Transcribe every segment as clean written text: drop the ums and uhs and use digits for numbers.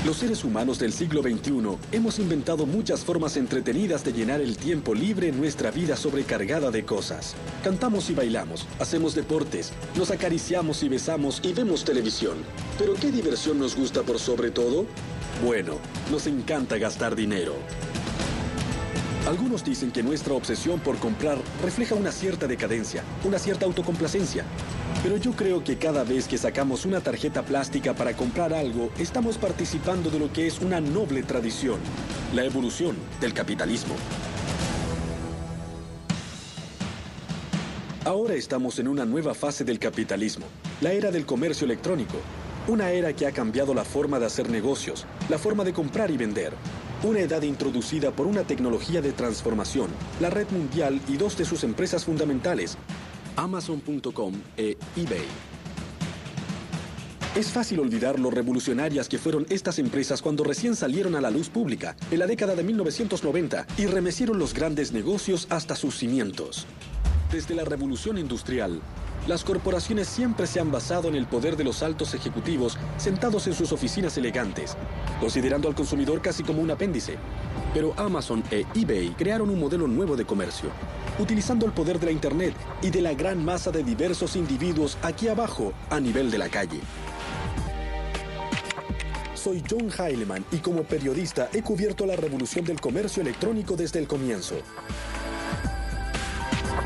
Los seres humanos del siglo XXI hemos inventado muchas formas entretenidas de llenar el tiempo libre en nuestra vida sobrecargada de cosas. Cantamos y bailamos, hacemos deportes, nos acariciamos y besamos y vemos televisión. ¿Pero qué diversión nos gusta por sobre todo? Bueno, nos encanta gastar dinero. Algunos dicen que nuestra obsesión por comprar refleja una cierta decadencia, una cierta autocomplacencia. Pero yo creo que cada vez que sacamos una tarjeta plástica para comprar algo, estamos participando de lo que es una noble tradición, la evolución del capitalismo. Ahora estamos en una nueva fase del capitalismo, la era del comercio electrónico. Una era que ha cambiado la forma de hacer negocios, la forma de comprar y vender. Una edad introducida por una tecnología de transformación, la red mundial y dos de sus empresas fundamentales, Amazon.com e eBay. Es fácil olvidar lo revolucionarias que fueron estas empresas cuando recién salieron a la luz pública, en la década de 1990, y remecieron los grandes negocios hasta sus cimientos. Desde la revolución industrial, las corporaciones siempre se han basado en el poder de los altos ejecutivos sentados en sus oficinas elegantes, considerando al consumidor casi como un apéndice. Pero Amazon e eBay crearon un modelo nuevo de comercio, utilizando el poder de la Internet y de la gran masa de diversos individuos aquí abajo, a nivel de la calle. Soy John Heilemann y como periodista he cubierto la revolución del comercio electrónico desde el comienzo.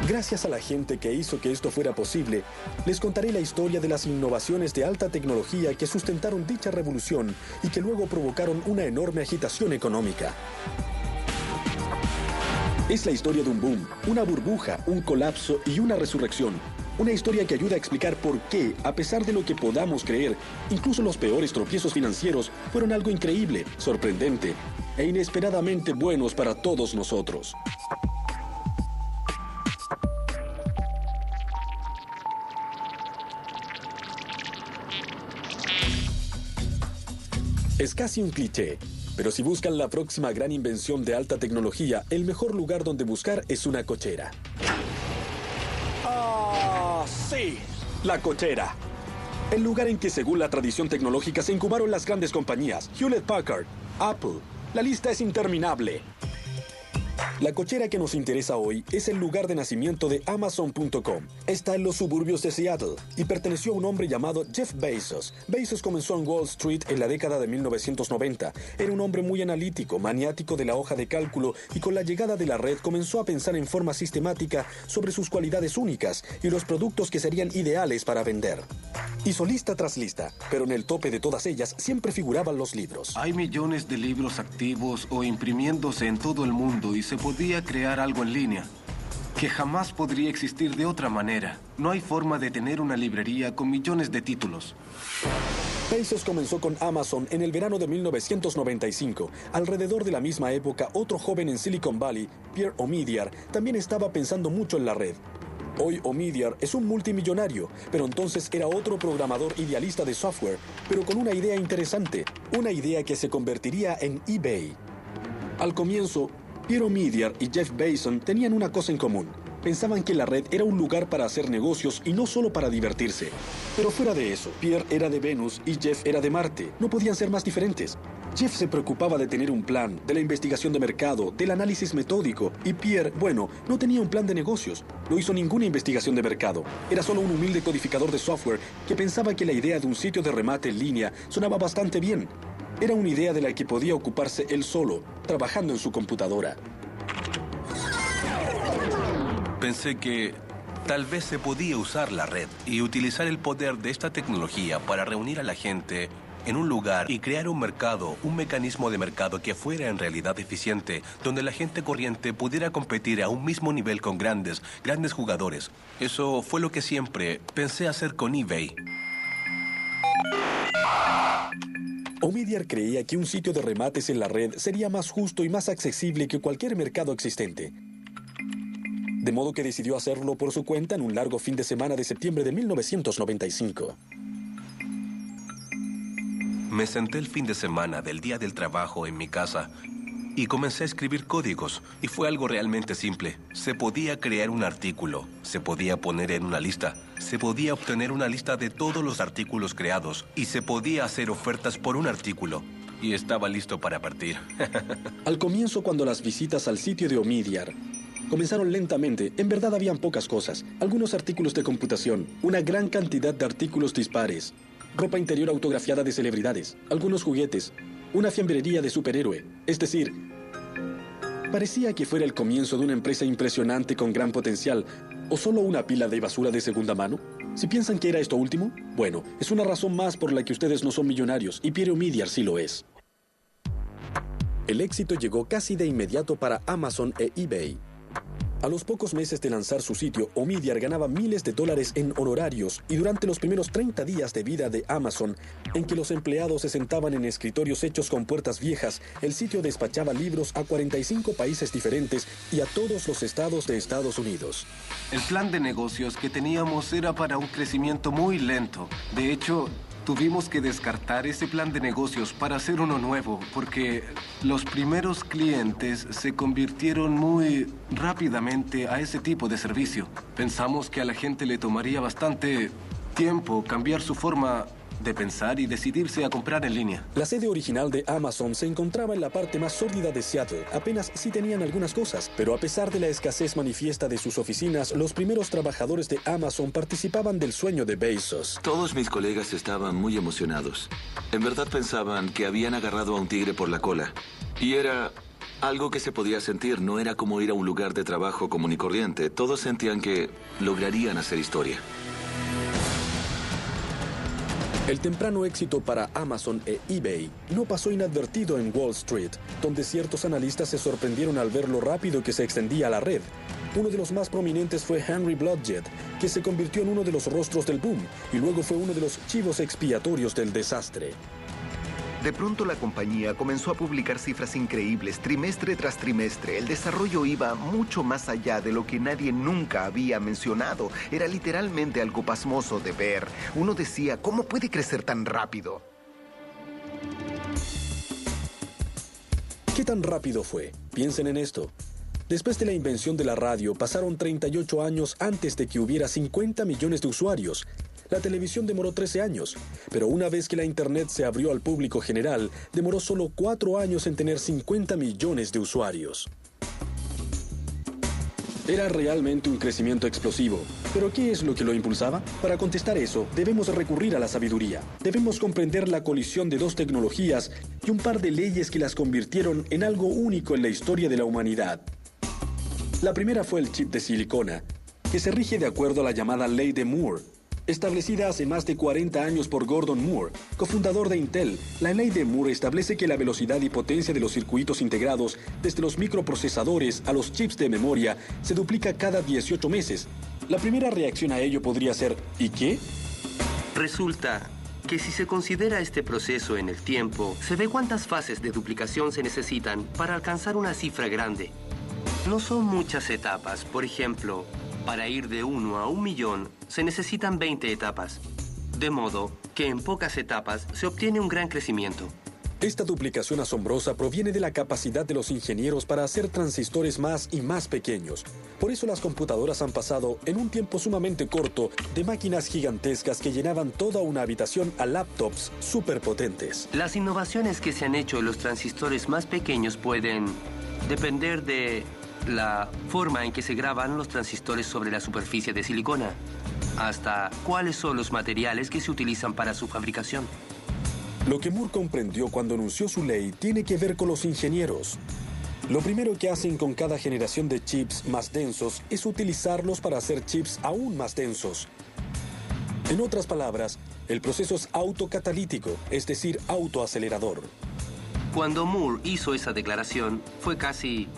Gracias a la gente que hizo que esto fuera posible, les contaré la historia de las innovaciones de alta tecnología que sustentaron dicha revolución y que luego provocaron una enorme agitación económica. Es la historia de un boom, una burbuja, un colapso y una resurrección. Una historia que ayuda a explicar por qué, a pesar de lo que podamos creer, incluso los peores tropiezos financieros fueron algo increíble, sorprendente e inesperadamente buenos para todos nosotros. Es casi un cliché, pero si buscan la próxima gran invención de alta tecnología, el mejor lugar donde buscar es una cochera. ¡Ah, sí! La cochera. El lugar en que, según la tradición tecnológica, se incubaron las grandes compañías, Hewlett Packard, Apple. La lista es interminable. La cochera que nos interesa hoy es el lugar de nacimiento de Amazon.com. Está en los suburbios de Seattle y perteneció a un hombre llamado Jeff Bezos. Bezos comenzó en Wall Street en la década de 1990. Era un hombre muy analítico, maniático de la hoja de cálculo y con la llegada de la red comenzó a pensar en forma sistemática sobre sus cualidades únicas y los productos que serían ideales para vender. Hizo lista tras lista, pero en el tope de todas ellas siempre figuraban los libros. Hay millones de libros activos o imprimiéndose en todo el mundo y se podía crear algo en línea que jamás podría existir de otra manera. No hay forma de tener una librería con millones de títulos. Bezos comenzó con Amazon en el verano de 1995. Alrededor de la misma época, otro joven en Silicon Valley, Pierre Omidyar, también estaba pensando mucho en la red. Hoy Omidyar es un multimillonario, pero entonces era otro programador idealista de software, pero con una idea interesante, una idea que se convertiría en eBay. Al comienzo, Pierre Omidyar y Jeff Bezos tenían una cosa en común. Pensaban que la red era un lugar para hacer negocios y no solo para divertirse. Pero fuera de eso, Pierre era de Venus y Jeff era de Marte. No podían ser más diferentes. Jeff se preocupaba de tener un plan, de la investigación de mercado, del análisis metódico. Y Pierre, bueno, no tenía un plan de negocios. No hizo ninguna investigación de mercado. Era solo un humilde codificador de software que pensaba que la idea de un sitio de remate en línea sonaba bastante bien. Era una idea de la que podía ocuparse él solo, trabajando en su computadora. Pensé que tal vez se podía usar la red y utilizar el poder de esta tecnología para reunir a la gente en un lugar y crear un mercado, un mecanismo de mercado que fuera en realidad eficiente, donde la gente corriente pudiera competir a un mismo nivel con grandes jugadores. Eso fue lo que siempre pensé hacer con eBay. Omidyar creía que un sitio de remates en la red sería más justo y más accesible que cualquier mercado existente. De modo que decidió hacerlo por su cuenta en un largo fin de semana de septiembre de 1995. Me senté el fin de semana del día del trabajo en mi casa y comencé a escribir códigos. Y fue algo realmente simple. Se podía crear un artículo, se podía poner en una lista, se podía obtener una lista de todos los artículos creados y se podía hacer ofertas por un artículo. y estaba listo para partir. Al comienzo, cuando las visitas al sitio de Omidyar comenzaron lentamente, en verdad habían pocas cosas. Algunos artículos de computación, una gran cantidad de artículos dispares, ropa interior autografiada de celebridades, algunos juguetes, una fiambrería de superhéroe. Es decir, parecía que fuera el comienzo de una empresa impresionante con gran potencial, o solo una pila de basura de segunda mano. Si piensan que era esto último, bueno, es una razón más por la que ustedes no son millonarios, y Pierre Omidyar sí lo es. El éxito llegó casi de inmediato para Amazon e eBay. A los pocos meses de lanzar su sitio, Omidyar ganaba miles de dólares en honorarios, y durante los primeros 30 días de vida de Amazon, en que los empleados se sentaban en escritorios hechos con puertas viejas, el sitio despachaba libros a 45 países diferentes y a todos los estados de Estados Unidos. El plan de negocios que teníamos era para un crecimiento muy lento. De hecho, tuvimos que descartar ese plan de negocios para hacer uno nuevo, porque los primeros clientes se convirtieron muy rápidamente a ese tipo de servicio. Pensamos que a la gente le tomaría bastante tiempo cambiar su forma de pensar y decidirse a comprar en línea. La sede original de Amazon se encontraba en la parte más sórdida de Seattle. Apenas sí tenían algunas cosas, pero a pesar de la escasez manifiesta de sus oficinas, los primeros trabajadores de Amazon participaban del sueño de Bezos. Todos mis colegas estaban muy emocionados. En verdad pensaban que habían agarrado a un tigre por la cola. Y era algo que se podía sentir, no era como ir a un lugar de trabajo común y corriente. Todos sentían que lograrían hacer historia. El temprano éxito para Amazon e eBay no pasó inadvertido en Wall Street, donde ciertos analistas se sorprendieron al ver lo rápido que se extendía la red. Uno de los más prominentes fue Henry Blodgett, que se convirtió en uno de los rostros del boom y luego fue uno de los chivos expiatorios del desastre. De pronto la compañía comenzó a publicar cifras increíbles trimestre tras trimestre. El desarrollo iba mucho más allá de lo que nadie nunca había mencionado. Era literalmente algo pasmoso de ver. Uno decía, ¿cómo puede crecer tan rápido? ¿Qué tan rápido fue? Piensen en esto. Después de la invención de la radio, pasaron 38 años antes de que hubiera 50 millones de usuarios. La televisión demoró 13 años, pero una vez que la Internet se abrió al público general, demoró solo 4 años en tener 50 millones de usuarios. Era realmente un crecimiento explosivo. ¿Pero qué es lo que lo impulsaba? Para contestar eso, debemos recurrir a la sabiduría. Debemos comprender la colisión de dos tecnologías y un par de leyes que las convirtieron en algo único en la historia de la humanidad. La primera fue el chip de silicona, que se rige de acuerdo a la llamada Ley de Moore, establecida hace más de 40 años por Gordon Moore, cofundador de Intel. La ley de Moore establece que la velocidad y potencia de los circuitos integrados, desde los microprocesadores a los chips de memoria, se duplica cada 18 meses. La primera reacción a ello podría ser, ¿y qué? Resulta que si se considera este proceso en el tiempo, se ve cuántas fases de duplicación se necesitan para alcanzar una cifra grande. No son muchas etapas. Por ejemplo, para ir de 1 a 1 millón, se necesitan 20 etapas. De modo que en pocas etapas se obtiene un gran crecimiento. Esta duplicación asombrosa proviene de la capacidad de los ingenieros para hacer transistores más y más pequeños. Por eso las computadoras han pasado, en un tiempo sumamente corto, de máquinas gigantescas que llenaban toda una habitación a laptops superpotentes. Las innovaciones que se han hecho en los transistores más pequeños pueden depender de la forma en que se graban los transistores sobre la superficie de silicona, hasta cuáles son los materiales que se utilizan para su fabricación. Lo que Moore comprendió cuando anunció su ley tiene que ver con los ingenieros. Lo primero que hacen con cada generación de chips más densos es utilizarlos para hacer chips aún más densos. En otras palabras, el proceso es autocatalítico, es decir, autoacelerador. Cuando Moore hizo esa declaración, fue casi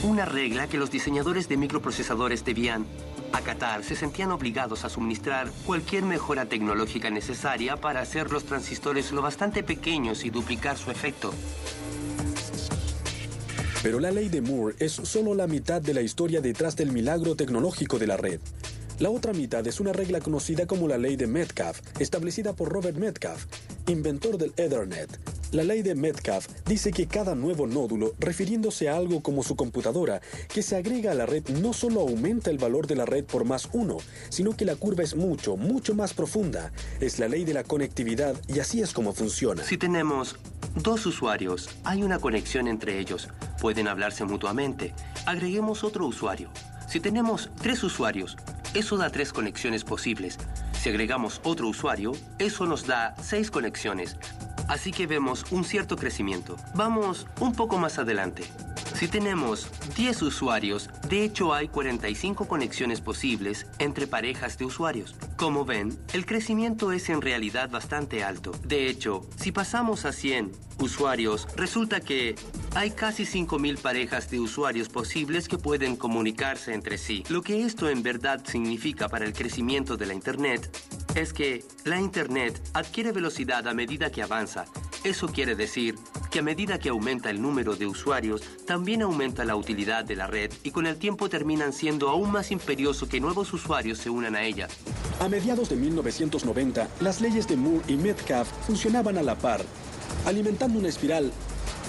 una regla que los diseñadores de microprocesadores debían acatar. Se sentían obligados a suministrar cualquier mejora tecnológica necesaria para hacer los transistores lo bastante pequeños y duplicar su efecto. Pero la ley de Moore es solo la mitad de la historia detrás del milagro tecnológico de la red. La otra mitad es una regla conocida como la ley de Metcalfe, establecida por Robert Metcalfe, inventor del Ethernet. La ley de Metcalfe dice que cada nuevo nódulo, refiriéndose a algo como su computadora, que se agrega a la red no solo aumenta el valor de la red por +1, sino que la curva es mucho más profunda. Es la ley de la conectividad y así es como funciona. Si tenemos Dos usuarios. Hay una conexión entre ellos. Pueden hablarse mutuamente. Agreguemos otro usuario. Si tenemos 3 usuarios, eso da 3 conexiones posibles. Si agregamos otro usuario, eso nos da 6 conexiones. Así que vemos un cierto crecimiento. Vamos un poco más adelante. Si tenemos 10 usuarios, de hecho hay 45 conexiones posibles entre parejas de usuarios. Como ven, el crecimiento es en realidad bastante alto. De hecho, si pasamos a 100 usuarios, resulta que hay casi 5.000 parejas de usuarios posibles que pueden comunicarse entre sí. Lo que esto en verdad significa para el crecimiento de la Internet es que la Internet adquiere velocidad a medida que avanza. Eso quiere decir que a medida que aumenta el número de usuarios, también aumenta la utilidad de la red y con el tiempo terminan siendo aún más imperioso que nuevos usuarios se unan a ella. A mediados de 1990, las leyes de Moore y Metcalfe funcionaban a la par, alimentando una espiral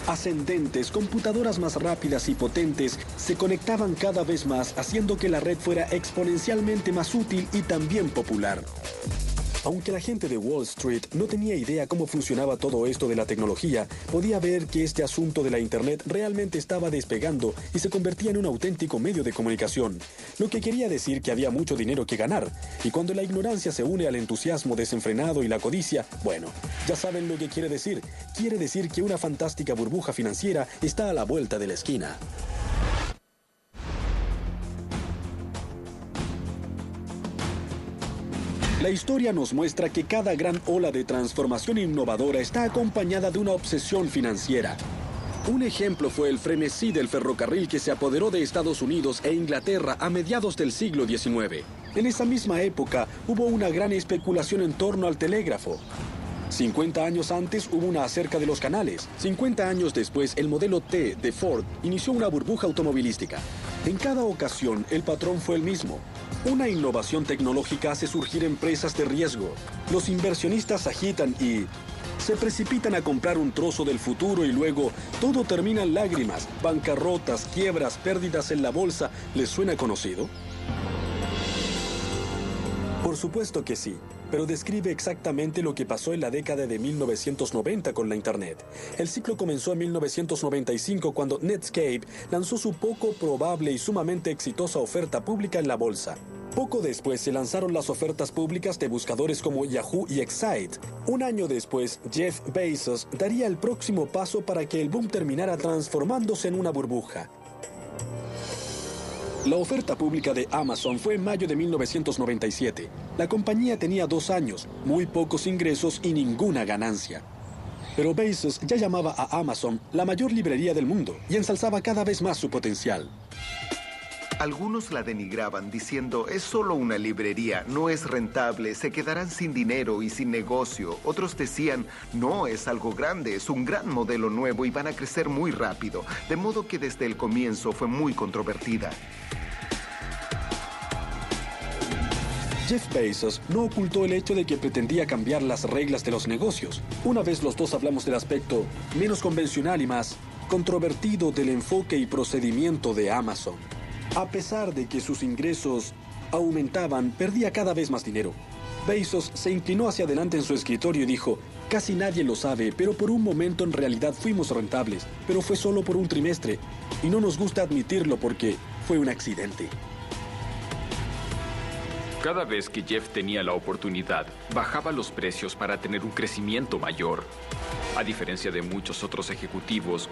ascendentes. Computadoras más rápidas y potentes se conectaban cada vez más, haciendo que la red fuera exponencialmente más útil y también popular. Aunque la gente de Wall Street no tenía idea cómo funcionaba todo esto de la tecnología, podía ver que este asunto de la Internet realmente estaba despegando y se convertía en un auténtico medio de comunicación, lo que quería decir que había mucho dinero que ganar. Y cuando la ignorancia se une al entusiasmo desenfrenado y la codicia, bueno, ya saben lo que quiere decir. Quiere decir que una fantástica burbuja financiera está a la vuelta de la esquina. La historia nos muestra que cada gran ola de transformación innovadora está acompañada de una obsesión financiera. Un ejemplo fue el frenesí del ferrocarril que se apoderó de Estados Unidos e Inglaterra a mediados del siglo XIX. En esa misma época hubo una gran especulación en torno al telégrafo. 50 años antes hubo una acerca de los canales. 50 años después, el modelo T de Ford inició una burbuja automovilística. En cada ocasión, el patrón fue el mismo. Una innovación tecnológica hace surgir empresas de riesgo. Los inversionistas agitan y se precipitan a comprar un trozo del futuro y luego todo termina en lágrimas, bancarrotas, quiebras, pérdidas en la bolsa. ¿Les suena conocido? Por supuesto que sí, pero describe exactamente lo que pasó en la década de 1990 con la Internet. El ciclo comenzó en 1995 cuando Netscape lanzó su poco probable y sumamente exitosa oferta pública en la bolsa. Poco después se lanzaron las ofertas públicas de buscadores como Yahoo y Excite. Un año después, Jeff Bezos daría el próximo paso para que el boom terminara transformándose en una burbuja. La oferta pública de Amazon fue en mayo de 1997. La compañía tenía 2 años, muy pocos ingresos y ninguna ganancia. Pero Bezos ya llamaba a Amazon la mayor librería del mundo y ensalzaba cada vez más su potencial. Algunos la denigraban diciendo, es solo una librería, no es rentable, se quedarán sin dinero y sin negocio. Otros decían, no, es algo grande, es un gran modelo nuevo y van a crecer muy rápido. De modo que desde el comienzo fue muy controvertida. Jeff Bezos no ocultó el hecho de que pretendía cambiar las reglas de los negocios. Una vez los dos hablamos del aspecto menos convencional y más controvertido del enfoque y procedimiento de Amazon. A pesar de que sus ingresos aumentaban, perdía cada vez más dinero. Bezos se inclinó hacia adelante en su escritorio y dijo, casi nadie lo sabe, pero por un momento en realidad fuimos rentables, pero fue solo por un trimestre, y no nos gusta admitirlo porque fue un accidente. Cada vez que Jeff tenía la oportunidad, bajaba los precios para tener un crecimiento mayor, a diferencia de muchos otros ejecutivos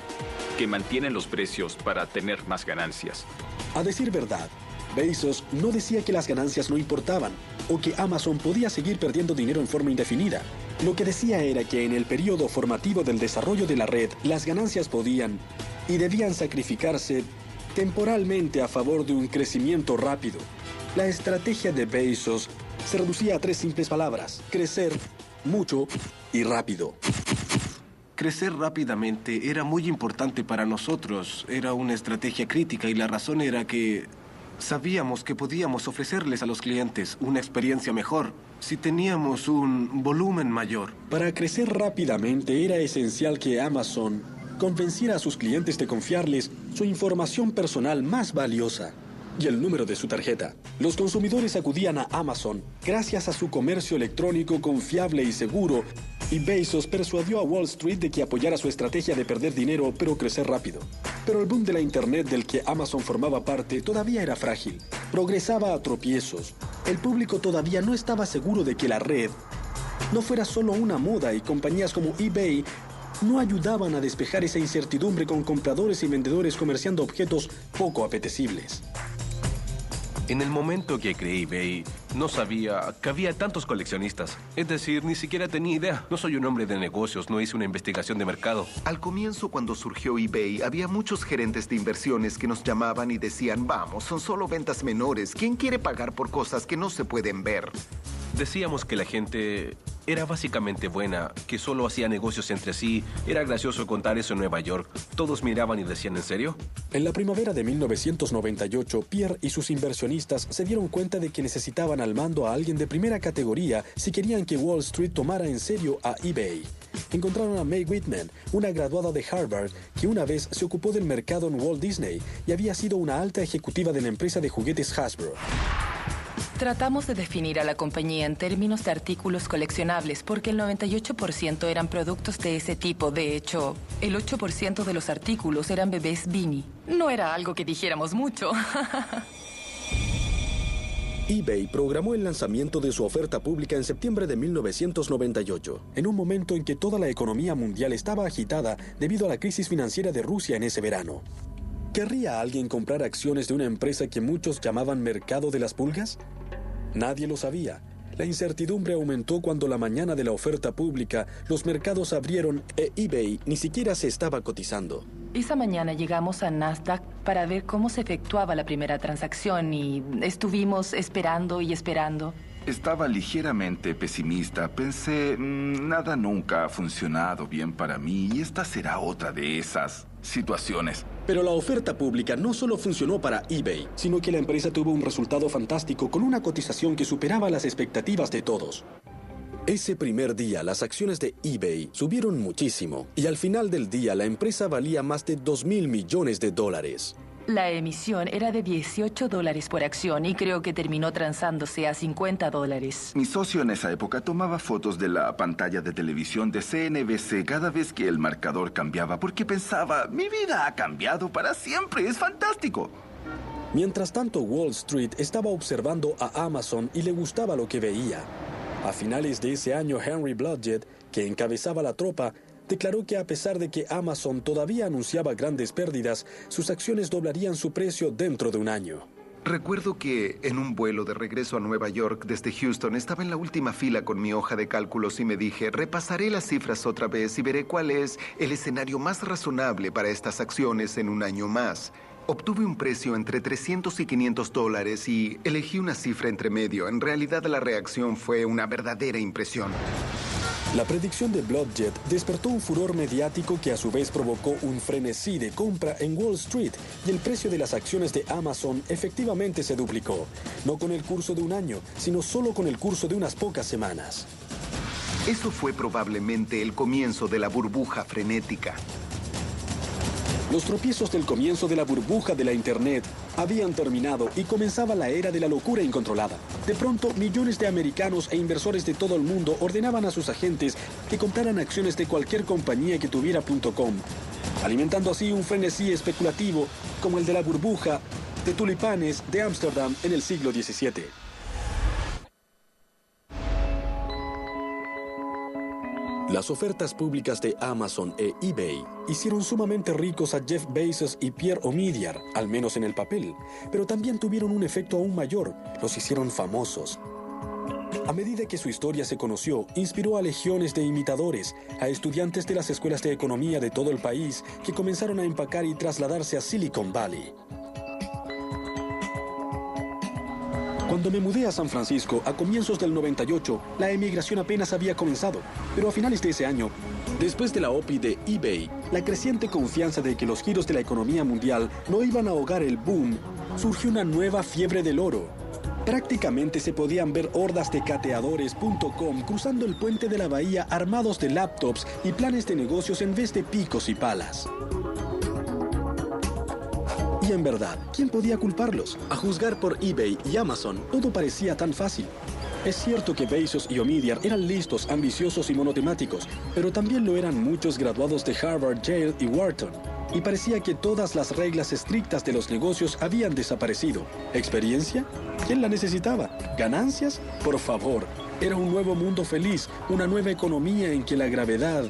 que mantienen los precios para tener más ganancias. A decir verdad, Bezos no decía que las ganancias no importaban o que Amazon podía seguir perdiendo dinero en forma indefinida. Lo que decía era que en el periodo formativo del desarrollo de la red, las ganancias podían y debían sacrificarse temporalmente a favor de un crecimiento rápido. La estrategia de Bezos se reducía a 3 simples palabras: crecer, mucho y rápido. Crecer rápidamente era muy importante para nosotros. Era una estrategia crítica y la razón era que sabíamos que podíamos ofrecerles a los clientes una experiencia mejor si teníamos un volumen mayor. Para crecer rápidamente era esencial que Amazon convenciera a sus clientes de confiarles su información personal más valiosa y el número de su tarjeta. Los consumidores acudían a Amazon gracias a su comercio electrónico confiable y seguro Y Bezos persuadió a Wall Street de que apoyara su estrategia de perder dinero pero crecer rápido. Pero el boom de la Internet del que Amazon formaba parte todavía era frágil. Progresaba a tropiezos. El público todavía no estaba seguro de que la red no fuera solo una moda, y compañías como eBay no ayudaban a despejar esa incertidumbre con compradores y vendedores comerciando objetos poco apetecibles. En el momento que creé eBay, no sabía que había tantos coleccionistas. Es decir, ni siquiera tenía idea. No soy un hombre de negocios, no hice una investigación de mercado. Al comienzo, cuando surgió eBay, había muchos gerentes de inversiones que nos llamaban y decían, vamos, son solo ventas menores. ¿Quién quiere pagar por cosas que no se pueden ver? Decíamos que la gente era básicamente buena, que solo hacía negocios entre sí. Era gracioso contar eso en Nueva York. Todos miraban y decían, ¿en serio? En la primavera de 1998, Pierre y sus inversionistas se dieron cuenta de que necesitaban al mando a alguien de primera categoría si querían que Wall Street tomara en serio a eBay. Encontraron a Mae Whitman, una graduada de Harvard que una vez se ocupó del mercado en Walt Disney y había sido una alta ejecutiva de la empresa de juguetes Hasbro. Tratamos de definir a la compañía en términos de artículos coleccionables porque el 98% eran productos de ese tipo. De hecho, el 8% de los artículos eran bebés Beanie. No era algo que dijéramos mucho. eBay programó el lanzamiento de su oferta pública en septiembre de 1998, en un momento en que toda la economía mundial estaba agitada debido a la crisis financiera de Rusia en ese verano. ¿Querría alguien comprar acciones de una empresa que muchos llamaban mercado de las pulgas? Nadie lo sabía. La incertidumbre aumentó cuando la mañana de la oferta pública los mercados abrieron e eBay ni siquiera se estaba cotizando. Esa mañana llegamos a Nasdaq para ver cómo se efectuaba la primera transacción y estuvimos esperando y esperando. Estaba ligeramente pesimista. Pensé, nada nunca ha funcionado bien para mí y esta será otra de esas situaciones. Pero la oferta pública no solo funcionó para eBay, sino que la empresa tuvo un resultado fantástico con una cotización que superaba las expectativas de todos. Ese primer día, las acciones de eBay subieron muchísimo y al final del día la empresa valía más de $2.000 millones. La emisión era de $18 por acción y creo que terminó transándose a $50. Mi socio en esa época tomaba fotos de la pantalla de televisión de CNBC cada vez que el marcador cambiaba porque pensaba, mi vida ha cambiado para siempre, es fantástico. Mientras tanto, Wall Street estaba observando a Amazon y le gustaba lo que veía. A finales de ese año, Henry Blodgett, que encabezaba la tropa, declaró que a pesar de que Amazon todavía anunciaba grandes pérdidas, sus acciones doblarían su precio dentro de un año. Recuerdo que en un vuelo de regreso a Nueva York desde Houston estaba en la última fila con mi hoja de cálculos y me dije, repasaré las cifras otra vez y veré cuál es el escenario más razonable para estas acciones en un año más. Obtuve un precio entre $300 y $500 y elegí una cifra entre medio. En realidad la reacción fue una verdadera impresión. La predicción de Blodgett despertó un furor mediático que a su vez provocó un frenesí de compra en Wall Street y el precio de las acciones de Amazon efectivamente se duplicó, no con el curso de un año, sino solo con el curso de unas pocas semanas. Eso fue probablemente el comienzo de la burbuja frenética. Los tropiezos del comienzo de la burbuja de la Internet habían terminado y comenzaba la era de la locura incontrolada. De pronto, millones de americanos e inversores de todo el mundo ordenaban a sus agentes que compraran acciones de cualquier compañía que tuviera .com, alimentando así un frenesí especulativo como el de la burbuja de tulipanes de Ámsterdam en el siglo XVII. Las ofertas públicas de Amazon e eBay hicieron sumamente ricos a Jeff Bezos y Pierre Omidyar, al menos en el papel, pero también tuvieron un efecto aún mayor, los hicieron famosos. A medida que su historia se conoció, inspiró a legiones de imitadores, a estudiantes de las escuelas de economía de todo el país que comenzaron a empacar y trasladarse a Silicon Valley. Cuando me mudé a San Francisco a comienzos del 98, la emigración apenas había comenzado, pero a finales de ese año, después de la OPI de eBay, la creciente confianza de que los giros de la economía mundial no iban a ahogar el boom, surgió una nueva fiebre del oro. Prácticamente se podían ver hordas de cateadores.com cruzando el puente de la bahía armados de laptops y planes de negocios en vez de picos y palas. Y en verdad, ¿quién podía culparlos? A juzgar por eBay y Amazon, todo parecía tan fácil. Es cierto que Bezos y Omidyar eran listos, ambiciosos y monotemáticos, pero también lo eran muchos graduados de Harvard, Yale y Wharton. Y parecía que todas las reglas estrictas de los negocios habían desaparecido. ¿Experiencia? ¿Quién la necesitaba? ¿Ganancias? Por favor. Era un nuevo mundo feliz, una nueva economía en que la gravedad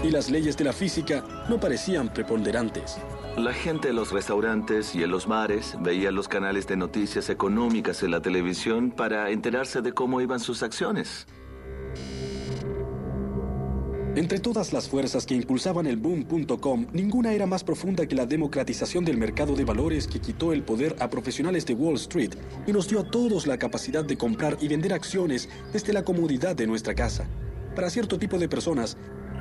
y las leyes de la física no parecían preponderantes. La gente en los restaurantes y en los bares veía los canales de noticias económicas en la televisión para enterarse de cómo iban sus acciones. Entre todas las fuerzas que impulsaban el boom.com, ninguna era más profunda que la democratización del mercado de valores que quitó el poder a profesionales de Wall Street y nos dio a todos la capacidad de comprar y vender acciones desde la comodidad de nuestra casa. Para cierto tipo de personas,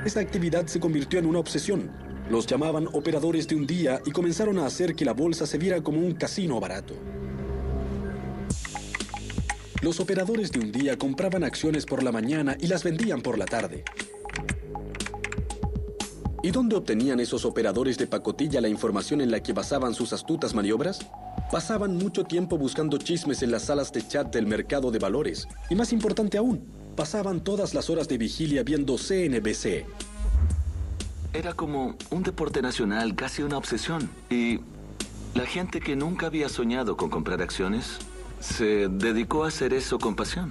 esta actividad se convirtió en una obsesión. Los llamaban operadores de un día y comenzaron a hacer que la bolsa se viera como un casino barato. Los operadores de un día compraban acciones por la mañana y las vendían por la tarde. ¿Y dónde obtenían esos operadores de pacotilla la información en la que basaban sus astutas maniobras? Pasaban mucho tiempo buscando chismes en las salas de chat del mercado de valores. Y más importante aún, pasaban todas las horas de vigilia viendo CNBC. Era como un deporte nacional, casi una obsesión. Y la gente que nunca había soñado con comprar acciones se dedicó a hacer eso con pasión.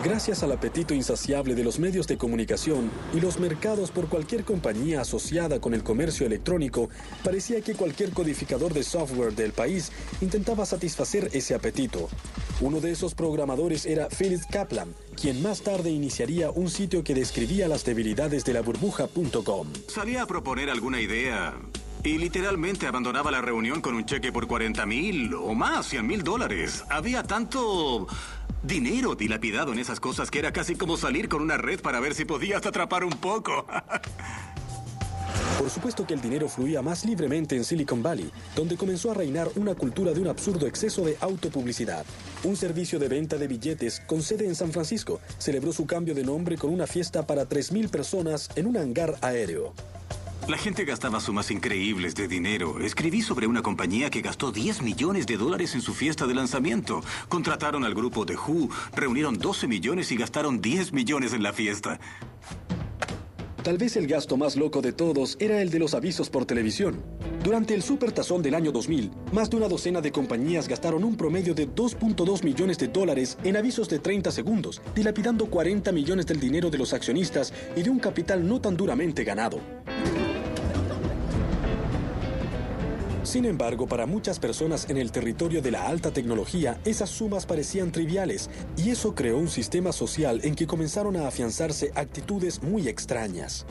Gracias al apetito insaciable de los medios de comunicación y los mercados por cualquier compañía asociada con el comercio electrónico, parecía que cualquier codificador de software del país intentaba satisfacer ese apetito. Uno de esos programadores era Philip Kaplan, quien más tarde iniciaría un sitio que describía las debilidades de la burbuja.com. Salía a proponer alguna idea y literalmente abandonaba la reunión con un cheque por 40,000 o más, $100,000. Había tanto dinero dilapidado en esas cosas que era casi como salir con una red para ver si podías atrapar un poco. Por supuesto que el dinero fluía más libremente en Silicon Valley, donde comenzó a reinar una cultura de un absurdo exceso de autopublicidad. Un servicio de venta de billetes con sede en San Francisco celebró su cambio de nombre con una fiesta para 3,000 personas en un hangar aéreo. La gente gastaba sumas increíbles de dinero. Escribí sobre una compañía que gastó $10 millones en su fiesta de lanzamiento. Contrataron al grupo The Who, reunieron 12 millones y gastaron 10 millones en la fiesta. Tal vez el gasto más loco de todos era el de los avisos por televisión. Durante el Supertazón del año 2000, más de una docena de compañías gastaron un promedio de $2.2 millones en avisos de 30 segundos, dilapidando 40 millones del dinero de los accionistas y de un capital no tan duramente ganado. Sin embargo, para muchas personas en el territorio de la alta tecnología, esas sumas parecían triviales, y eso creó un sistema social en que comenzaron a afianzarse actitudes muy extrañas.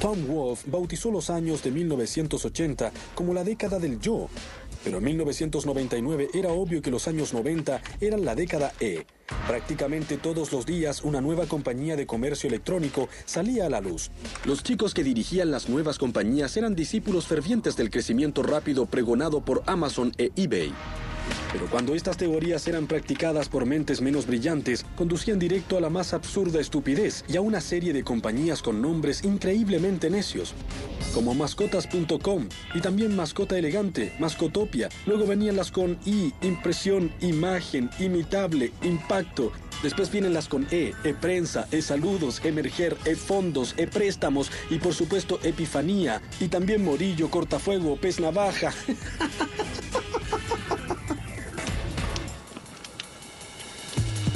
Tom Wolfe bautizó los años de 1980 como la década del yo, pero en 1999 era obvio que los años 90 eran la década E. Prácticamente todos los días una nueva compañía de comercio electrónico salía a la luz. Los chicos que dirigían las nuevas compañías eran discípulos fervientes del crecimiento rápido pregonado por Amazon e eBay. Pero cuando estas teorías eran practicadas por mentes menos brillantes, conducían directo a la más absurda estupidez y a una serie de compañías con nombres increíblemente necios, como Mascotas.com y también Mascota Elegante, Mascotopia. Luego venían las con I, impresión, imagen, imitable, impacto. Después vienen las con E-prensa, E-saludos, emerger, E-fondos, E-préstamos y por supuesto Epifanía. Y también Morillo, Cortafuego, Pez Navaja.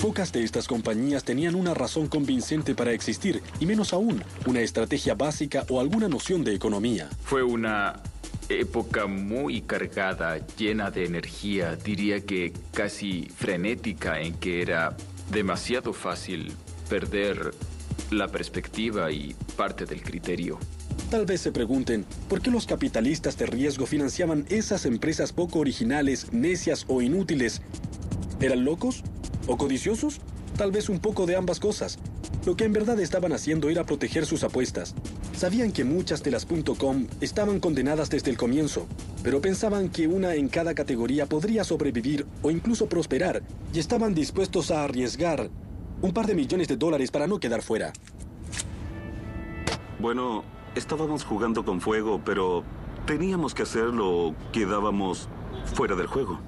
Pocas de estas compañías tenían una razón convincente para existir, y menos aún, una estrategia básica o alguna noción de economía. Fue una época muy cargada, llena de energía, diría que casi frenética, en que era demasiado fácil perder la perspectiva y parte del criterio. Tal vez se pregunten, ¿por qué los capitalistas de riesgo financiaban esas empresas poco originales, necias o inútiles? ¿Eran locos? ¿O codiciosos? Tal vez un poco de ambas cosas. Lo que en verdad estaban haciendo era proteger sus apuestas. Sabían que muchas de las .com estaban condenadas desde el comienzo, pero pensaban que una en cada categoría podría sobrevivir o incluso prosperar, y estaban dispuestos a arriesgar un par de millones de dólares para no quedar fuera. Bueno, estábamos jugando con fuego, pero teníamos que hacerlo o quedábamos fuera del juego.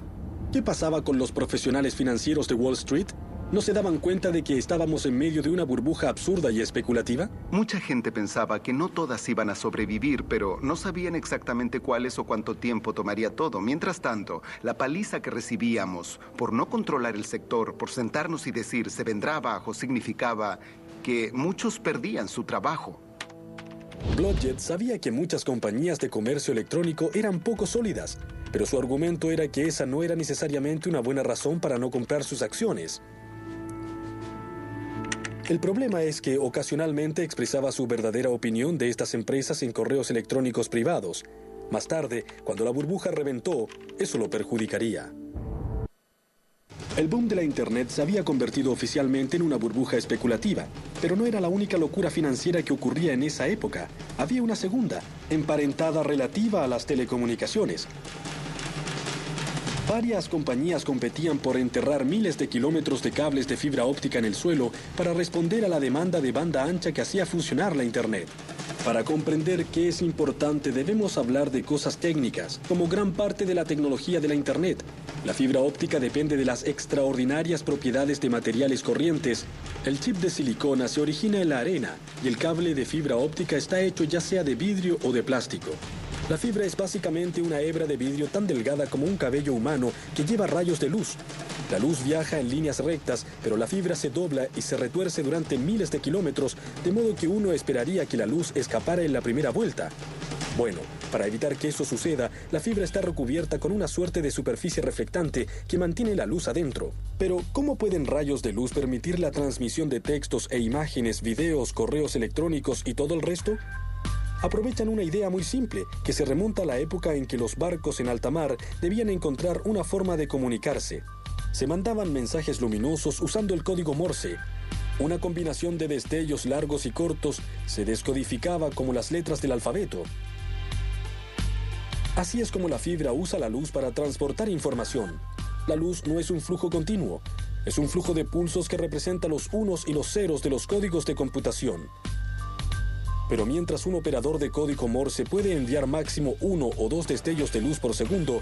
¿Qué pasaba con los profesionales financieros de Wall Street? ¿No se daban cuenta de que estábamos en medio de una burbuja absurda y especulativa? Mucha gente pensaba que no todas iban a sobrevivir, pero no sabían exactamente cuáles o cuánto tiempo tomaría todo. Mientras tanto, la paliza que recibíamos por no controlar el sector, por sentarnos y decir se vendrá abajo, significaba que muchos perdían su trabajo. Blodgett sabía que muchas compañías de comercio electrónico eran poco sólidas, pero su argumento era que esa no era necesariamente una buena razón para no comprar sus acciones. El problema es que ocasionalmente expresaba su verdadera opinión de estas empresas en correos electrónicos privados. Más tarde, cuando la burbuja reventó, eso lo perjudicaría. El boom de la Internet se había convertido oficialmente en una burbuja especulativa, pero no era la única locura financiera que ocurría en esa época. Había una segunda, emparentada relativa a las telecomunicaciones. Varias compañías competían por enterrar miles de kilómetros de cables de fibra óptica en el suelo para responder a la demanda de banda ancha que hacía funcionar la Internet. Para comprender qué es importante, debemos hablar de cosas técnicas, como gran parte de la tecnología de la Internet. La fibra óptica depende de las extraordinarias propiedades de materiales corrientes. El chip de silicona se origina en la arena y el cable de fibra óptica está hecho ya sea de vidrio o de plástico. La fibra es básicamente una hebra de vidrio tan delgada como un cabello humano que lleva rayos de luz. La luz viaja en líneas rectas, pero la fibra se dobla y se retuerce durante miles de kilómetros, de modo que uno esperaría que la luz escapara en la primera vuelta. Bueno, para evitar que eso suceda, la fibra está recubierta con una suerte de superficie reflectante que mantiene la luz adentro. Pero, ¿cómo pueden rayos de luz permitir la transmisión de textos e imágenes, videos, correos electrónicos y todo el resto? Aprovechan una idea muy simple, que se remonta a la época en que los barcos en alta mar debían encontrar una forma de comunicarse. Se mandaban mensajes luminosos usando el código Morse. Una combinación de destellos largos y cortos se descodificaba como las letras del alfabeto. Así es como la fibra usa la luz para transportar información. La luz no es un flujo continuo, es un flujo de pulsos que representa los unos y los ceros de los códigos de computación. Pero mientras un operador de código Morse puede enviar máximo 1 o 2 destellos de luz por segundo,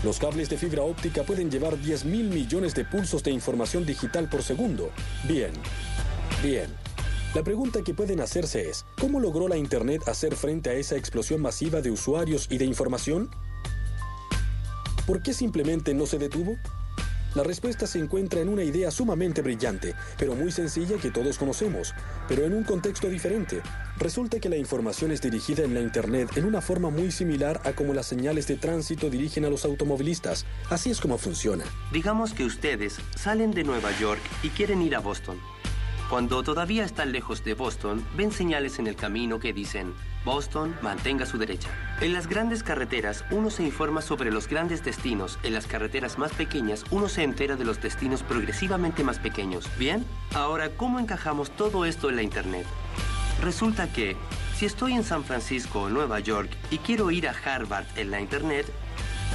los cables de fibra óptica pueden llevar 10.000 millones de pulsos de información digital por segundo. Bien. La pregunta que pueden hacerse es, ¿cómo logró la Internet hacer frente a esa explosión masiva de usuarios y de información? ¿Por qué simplemente no se detuvo? La respuesta se encuentra en una idea sumamente brillante, pero muy sencilla que todos conocemos, pero en un contexto diferente. Resulta que la información es dirigida en la Internet en una forma muy similar a como las señales de tránsito dirigen a los automovilistas. Así es como funciona. Digamos que ustedes salen de Nueva York y quieren ir a Boston. Cuando todavía están lejos de Boston, ven señales en el camino que dicen: Boston, mantenga su derecha. En las grandes carreteras, uno se informa sobre los grandes destinos. En las carreteras más pequeñas, uno se entera de los destinos progresivamente más pequeños. ¿Bien? Ahora, ¿cómo encajamos todo esto en la Internet? Resulta que, si estoy en San Francisco o Nueva York y quiero ir a Harvard en la Internet,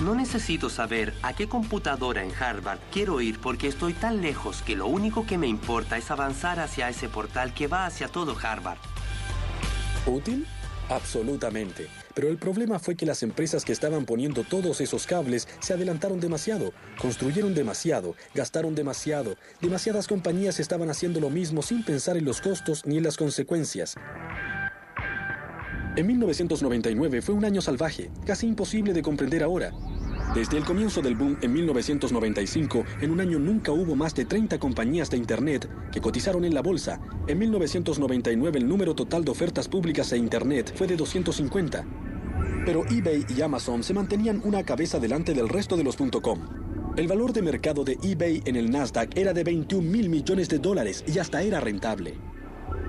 no necesito saber a qué computadora en Harvard quiero ir porque estoy tan lejos que lo único que me importa es avanzar hacia ese portal que va hacia todo Harvard. ¿Útil? Absolutamente. Pero el problema fue que las empresas que estaban poniendo todos esos cables se adelantaron demasiado, construyeron demasiado, gastaron demasiado. Demasiadas compañías estaban haciendo lo mismo sin pensar en los costos ni en las consecuencias. En 1999 fue un año salvaje, casi imposible de comprender ahora. Desde el comienzo del boom en 1995, en un año nunca hubo más de 30 compañías de Internet que cotizaron en la bolsa. En 1999 el número total de ofertas públicas de Internet fue de 250. Pero eBay y Amazon se mantenían una cabeza delante del resto de los .com. El valor de mercado de eBay en el Nasdaq era de $21.000 millones y hasta era rentable.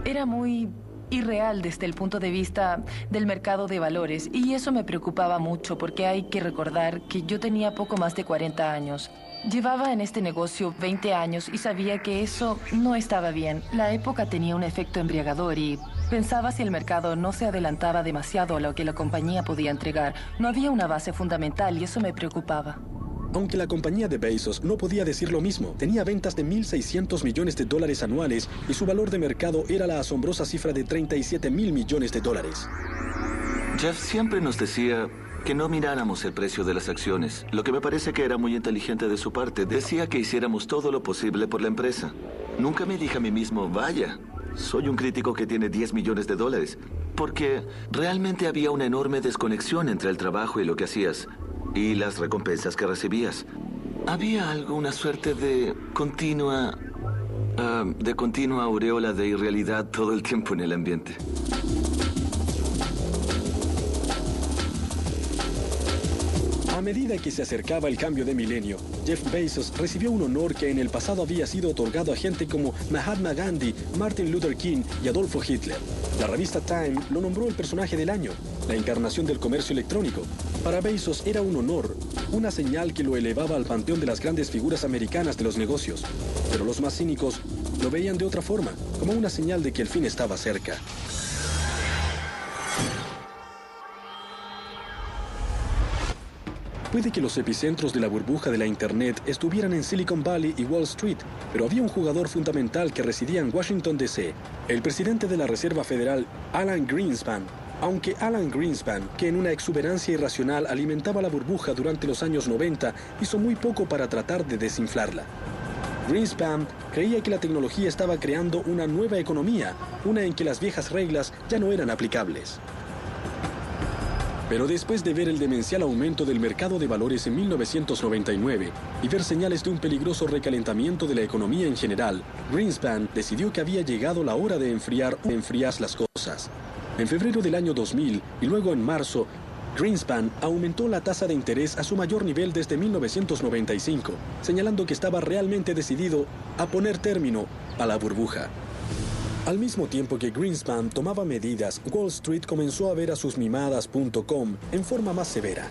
Era muy irreal desde el punto de vista del mercado de valores, y eso me preocupaba mucho porque hay que recordar que yo tenía poco más de 40 años. Llevaba en este negocio 20 años y sabía que eso no estaba bien. La época tenía un efecto embriagador y pensaba si el mercado no se adelantaba demasiado a lo que la compañía podía entregar. No había una base fundamental y eso me preocupaba. Aunque la compañía de Bezos no podía decir lo mismo, tenía ventas de $1.600 millones anuales y su valor de mercado era la asombrosa cifra de $37.000 millones. Jeff siempre nos decía que no miráramos el precio de las acciones, lo que me parece que era muy inteligente de su parte. Decía que hiciéramos todo lo posible por la empresa. Nunca me dije a mí mismo, vaya, soy un crítico que tiene 10 millones de dólares, porque realmente había una enorme desconexión entre el trabajo y lo que hacías, y las recompensas que recibías. Había algo, una suerte de continua aureola de irrealidad todo el tiempo en el ambiente. A medida que se acercaba el cambio de milenio, Jeff Bezos recibió un honor que en el pasado había sido otorgado a gente como Mahatma Gandhi, Martin Luther King y Adolfo Hitler. La revista Time lo nombró el personaje del año, la encarnación del comercio electrónico. Para Bezos era un honor, una señal que lo elevaba al panteón de las grandes figuras americanas de los negocios. Pero los más cínicos lo veían de otra forma, como una señal de que el fin estaba cerca. Puede que los epicentros de la burbuja de la Internet estuvieran en Silicon Valley y Wall Street, pero había un jugador fundamental que residía en Washington, D.C., el presidente de la Reserva Federal, Alan Greenspan. Aunque Alan Greenspan, que en una exuberancia irracional alimentaba la burbuja durante los años 90, hizo muy poco para tratar de desinflarla. Greenspan creía que la tecnología estaba creando una nueva economía, una en que las viejas reglas ya no eran aplicables. Pero después de ver el demencial aumento del mercado de valores en 1999 y ver señales de un peligroso recalentamiento de la economía en general, Greenspan decidió que había llegado la hora de enfriar las cosas. En febrero del año 2000 y luego en marzo, Greenspan aumentó la tasa de interés a su mayor nivel desde 1995, señalando que estaba realmente decidido a poner término a la burbuja. Al mismo tiempo que Greenspan tomaba medidas, Wall Street comenzó a ver a sus mimadas.com en forma más severa.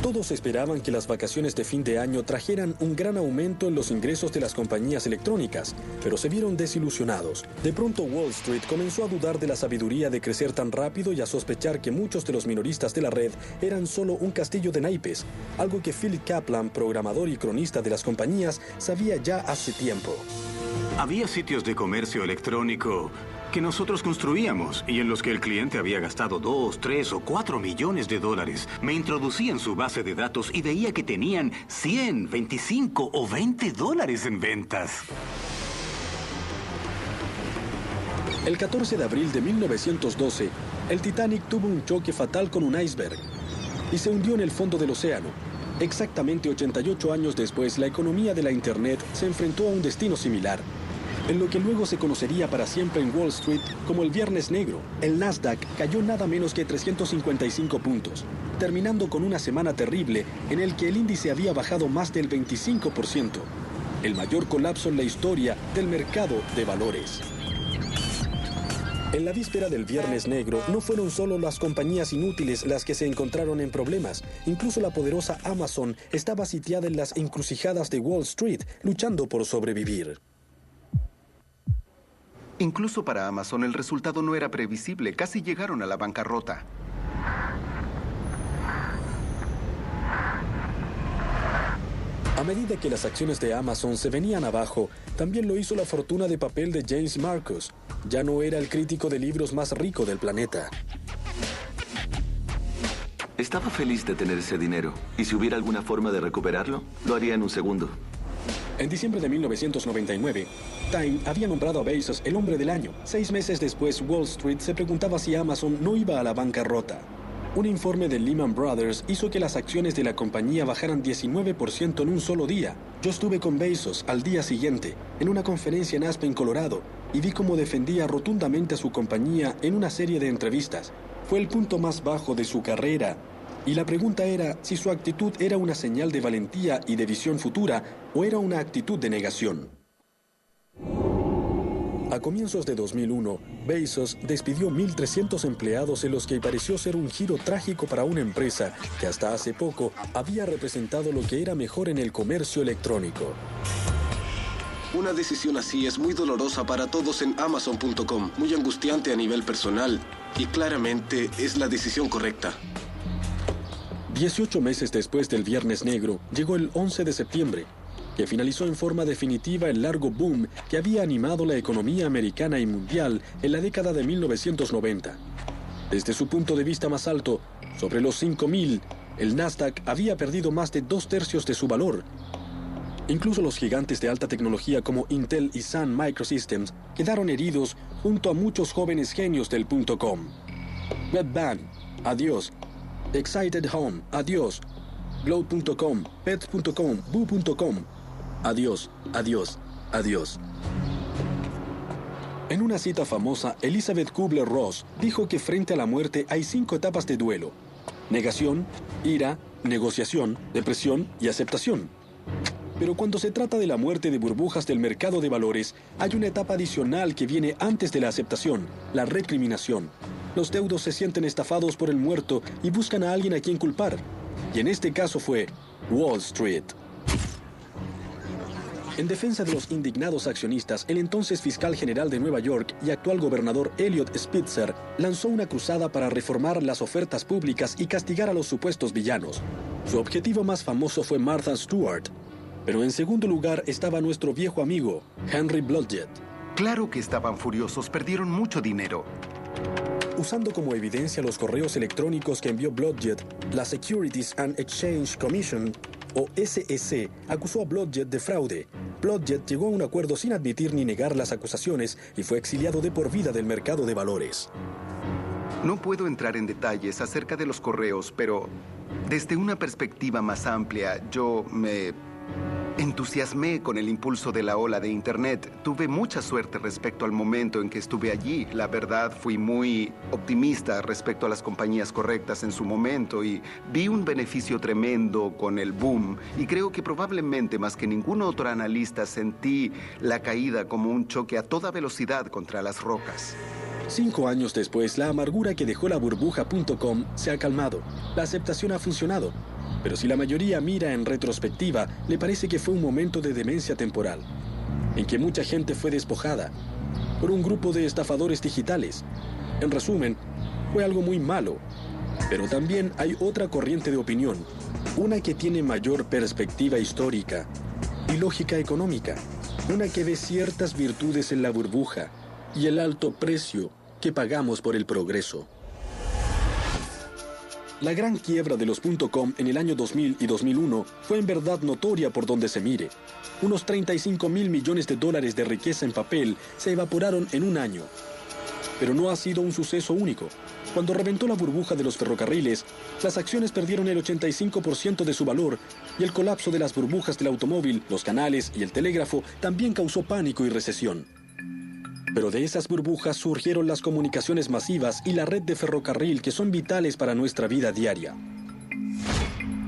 Todos esperaban que las vacaciones de fin de año trajeran un gran aumento en los ingresos de las compañías electrónicas, pero se vieron desilusionados. De pronto Wall Street comenzó a dudar de la sabiduría de crecer tan rápido y a sospechar que muchos de los minoristas de la red eran solo un castillo de naipes, algo que Philip Kaplan, programador y cronista de las compañías, sabía ya hace tiempo. Había sitios de comercio electrónico que nosotros construíamos y en los que el cliente había gastado 2, 3 o 4 millones de dólares. Me introducí en su base de datos y veía que tenían 100, 25 o 20 dólares en ventas. El 14 de abril de 1912, el Titanic tuvo un choque fatal con un iceberg y se hundió en el fondo del océano. Exactamente 88 años después, la economía de la Internet se enfrentó a un destino similar. En lo que luego se conocería para siempre en Wall Street como el Viernes Negro, el Nasdaq cayó nada menos que 355 puntos, terminando con una semana terrible en el que el índice había bajado más del 25%, el mayor colapso en la historia del mercado de valores. En la víspera del Viernes Negro, no fueron solo las compañías inútiles las que se encontraron en problemas. Incluso la poderosa Amazon estaba sitiada en las encrucijadas de Wall Street, luchando por sobrevivir. Incluso para Amazon el resultado no era previsible. Casi llegaron a la bancarrota. A medida que las acciones de Amazon se venían abajo, también lo hizo la fortuna de papel de James Marcus. Ya no era el crítico de libros más rico del planeta. Estaba feliz de tener ese dinero, y si hubiera alguna forma de recuperarlo, lo haría en un segundo. En diciembre de 1999, Time había nombrado a Bezos el hombre del año. 6 meses después, Wall Street se preguntaba si Amazon no iba a la bancarrota. Un informe de Lehman Brothers hizo que las acciones de la compañía bajaran 19% en un solo día. Yo estuve con Bezos al día siguiente, en una conferencia en Aspen, Colorado, y vi cómo defendía rotundamente a su compañía en una serie de entrevistas. Fue el punto más bajo de su carrera. Y la pregunta era si su actitud era una señal de valentía y de visión futura o era una actitud de negación. A comienzos de 2001, Bezos despidió 1.300 empleados en los que pareció ser un giro trágico para una empresa que hasta hace poco había representado lo que era mejor en el comercio electrónico. Una decisión así es muy dolorosa para todos en Amazon.com, muy angustiante a nivel personal y claramente es la decisión correcta. 18 meses después del Viernes Negro, llegó el 11 de septiembre, que finalizó en forma definitiva el largo boom que había animado la economía americana y mundial en la década de 1990. Desde su punto de vista más alto, sobre los 5.000, el Nasdaq había perdido más de 2/3 de su valor. Incluso los gigantes de alta tecnología como Intel y Sun Microsystems quedaron heridos junto a muchos jóvenes genios del .com. Webvan, adiós. Excited Home, adiós. Glow.com, Pets.com, Boo.com, adiós, adiós, adiós. En una cita famosa, Elizabeth Kubler-Ross dijo que frente a la muerte hay 5 etapas de duelo: negación, ira, negociación, depresión y aceptación. Pero cuando se trata de la muerte de burbujas del mercado de valores, hay una etapa adicional que viene antes de la aceptación: la recriminación. Los deudos se sienten estafados por el muerto y buscan a alguien a quien culpar. Y en este caso fue Wall Street. En defensa de los indignados accionistas, el entonces fiscal general de Nueva York y actual gobernador Eliot Spitzer lanzó una cruzada para reformar las ofertas públicas y castigar a los supuestos villanos. Su objetivo más famoso fue Martha Stewart, pero en segundo lugar estaba nuestro viejo amigo, Henry Blodgett. Claro que estaban furiosos, perdieron mucho dinero. Usando como evidencia los correos electrónicos que envió Blodgett, la Securities and Exchange Commission, o SEC, acusó a Blodgett de fraude. Blodgett llegó a un acuerdo sin admitir ni negar las acusaciones y fue exiliado de por vida del mercado de valores. No puedo entrar en detalles acerca de los correos, pero desde una perspectiva más amplia, yo me entusiasmé con el impulso de la ola de Internet. Tuve mucha suerte respecto al momento en que estuve allí. La verdad, fui muy optimista respecto a las compañías correctas en su momento y vi un beneficio tremendo con el boom. Y creo que probablemente más que ningún otro analista sentí la caída como un choque a toda velocidad contra las rocas. 5 años después, la amargura que dejó la burbuja.com se ha calmado. La aceptación ha funcionado. Pero si la mayoría mira en retrospectiva, le parece que fue un momento de demencia temporal, en que mucha gente fue despojada por un grupo de estafadores digitales. En resumen, fue algo muy malo. Pero también hay otra corriente de opinión, una que tiene mayor perspectiva histórica y lógica económica, una que ve ciertas virtudes en la burbuja y el alto precio que pagamos por el progreso. La gran quiebra de los .com en el año 2000 y 2001 fue en verdad notoria por donde se mire. Unos 35.000 millones de dólares de riqueza en papel se evaporaron en un año. Pero no ha sido un suceso único. Cuando reventó la burbuja de los ferrocarriles, las acciones perdieron el 85% de su valor y el colapso de las burbujas del automóvil, los canales y el telégrafo también causó pánico y recesión. Pero de esas burbujas surgieron las comunicaciones masivas y la red de ferrocarril que son vitales para nuestra vida diaria.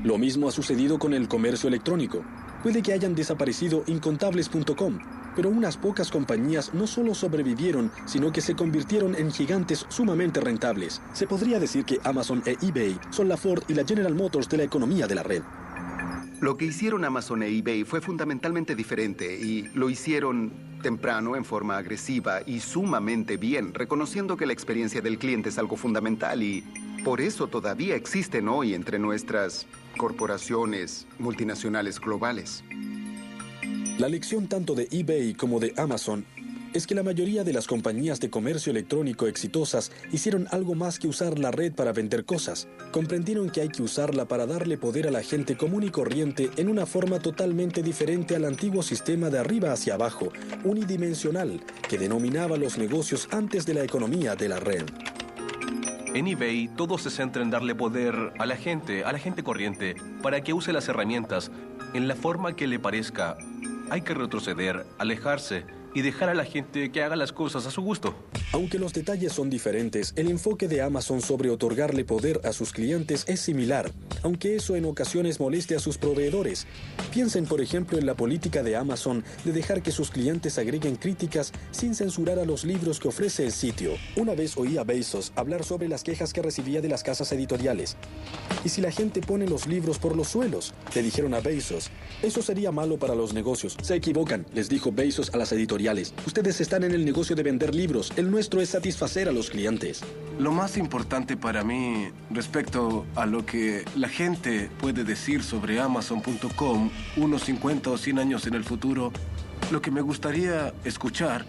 Lo mismo ha sucedido con el comercio electrónico. Puede que hayan desaparecido incontables.com, pero unas pocas compañías no solo sobrevivieron, sino que se convirtieron en gigantes sumamente rentables. Se podría decir que Amazon e eBay son la Ford y la General Motors de la economía de la red. Lo que hicieron Amazon e eBay fue fundamentalmente diferente y lo hicieron temprano, en forma agresiva y sumamente bien, reconociendo que la experiencia del cliente es algo fundamental y por eso todavía existen hoy entre nuestras corporaciones multinacionales globales. La lección tanto de eBay como de Amazon es que la mayoría de las compañías de comercio electrónico exitosas hicieron algo más que usar la red para vender cosas. Comprendieron que hay que usarla para darle poder a la gente común y corriente en una forma totalmente diferente al antiguo sistema de arriba hacia abajo, unidimensional, que denominaba los negocios antes de la economía de la red. En eBay, todo se centra en darle poder a la gente corriente, para que use las herramientas en la forma que le parezca. Hay que retroceder, alejarse y dejar a la gente que haga las cosas a su gusto. Aunque los detalles son diferentes, el enfoque de Amazon sobre otorgarle poder a sus clientes es similar, aunque eso en ocasiones moleste a sus proveedores. Piensen, por ejemplo, en la política de Amazon de dejar que sus clientes agreguen críticas sin censurar a los libros que ofrece el sitio. Una vez oí a Bezos hablar sobre las quejas que recibía de las casas editoriales. ¿Y si la gente pone los libros por los suelos?, le dijeron a Bezos. Eso sería malo para los negocios. Se equivocan, les dijo Bezos a las editoriales. Ustedes están en el negocio de vender libros. El nuestro es satisfacer a los clientes. Lo más importante para mí respecto a lo que la gente puede decir sobre Amazon.com unos 50 o 100 años en el futuro, lo que me gustaría escuchar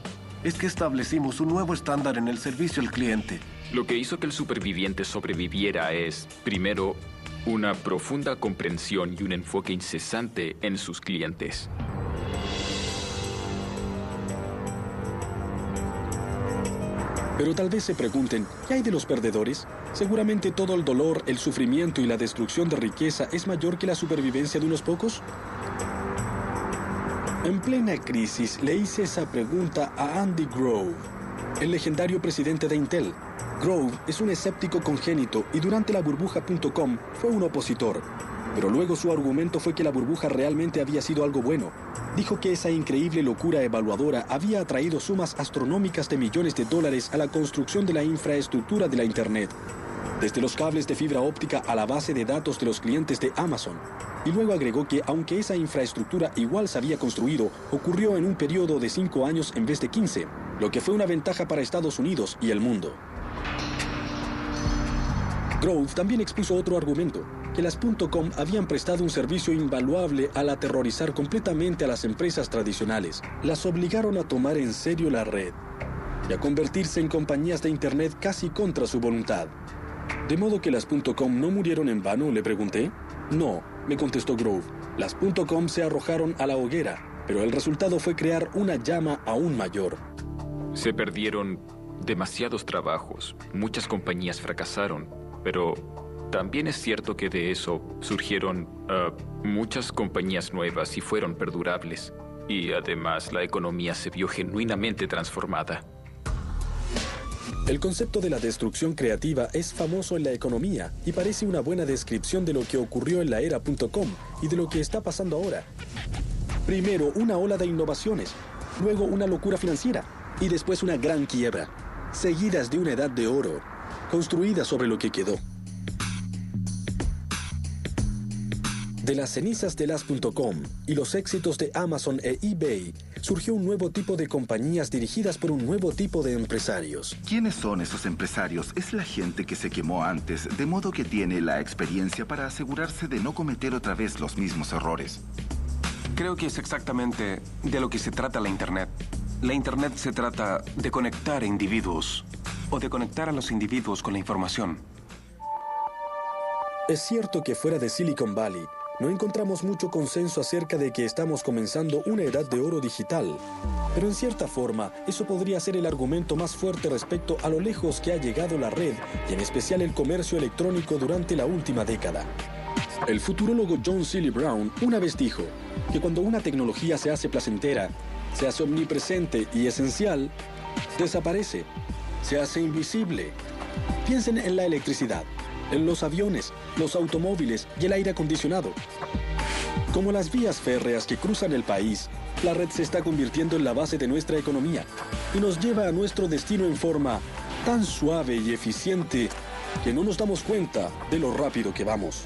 es que establecimos un nuevo estándar en el servicio al cliente. Lo que hizo que el superviviente sobreviviera es, primero, una profunda comprensión y un enfoque incesante en sus clientes. Pero tal vez se pregunten, ¿qué hay de los perdedores? Seguramente todo el dolor, el sufrimiento y la destrucción de riqueza es mayor que la supervivencia de unos pocos. En plena crisis, le hice esa pregunta a Andy Grove, el legendario presidente de Intel. Grove es un escéptico congénito y durante la burbuja.com fue un opositor. Pero luego su argumento fue que la burbuja realmente había sido algo bueno. Dijo que esa increíble locura evaluadora había atraído sumas astronómicas de millones de dólares a la construcción de la infraestructura de la Internet, desde los cables de fibra óptica a la base de datos de los clientes de Amazon. Y luego agregó que aunque esa infraestructura igual se había construido, ocurrió en un periodo de 5 años en vez de 15, lo que fue una ventaja para Estados Unidos y el mundo. Grove también expuso otro argumento, que las .com habían prestado un servicio invaluable al aterrorizar completamente a las empresas tradicionales. Las obligaron a tomar en serio la red y a convertirse en compañías de Internet casi contra su voluntad. ¿De modo que las .com no murieron en vano?, le pregunté. No, me contestó Grove. Las .com se arrojaron a la hoguera, pero el resultado fue crear una llama aún mayor. Se perdieron demasiados trabajos, muchas compañías fracasaron, pero también es cierto que de eso surgieron muchas compañías nuevas y fueron perdurables. Y además la economía se vio genuinamente transformada. El concepto de la destrucción creativa es famoso en la economía y parece una buena descripción de lo que ocurrió en la era .com y de lo que está pasando ahora. Primero, una ola de innovaciones, luego una locura financiera y después una gran quiebra, seguidas de una edad de oro, construida sobre lo que quedó. De las cenizas de las .com y los éxitos de Amazon e eBay, surgió un nuevo tipo de compañías dirigidas por un nuevo tipo de empresarios. ¿Quiénes son esos empresarios? Es la gente que se quemó antes, de modo que tiene la experiencia para asegurarse de no cometer otra vez los mismos errores. Creo que es exactamente de lo que se trata la Internet. La Internet se trata de conectar a individuos, o de conectar a los individuos con la información. Es cierto que fuera de Silicon Valley, no encontramos mucho consenso acerca de que estamos comenzando una edad de oro digital. Pero en cierta forma, eso podría ser el argumento más fuerte respecto a lo lejos que ha llegado la red, y en especial el comercio electrónico durante la última década. El futurólogo John Seely Brown una vez dijo que cuando una tecnología se hace placentera, se hace omnipresente y esencial, desaparece, se hace invisible. Piensen en la electricidad, en los aviones, los automóviles y el aire acondicionado. Como las vías férreas que cruzan el país, la red se está convirtiendo en la base de nuestra economía y nos lleva a nuestro destino en forma tan suave y eficiente que no nos damos cuenta de lo rápido que vamos.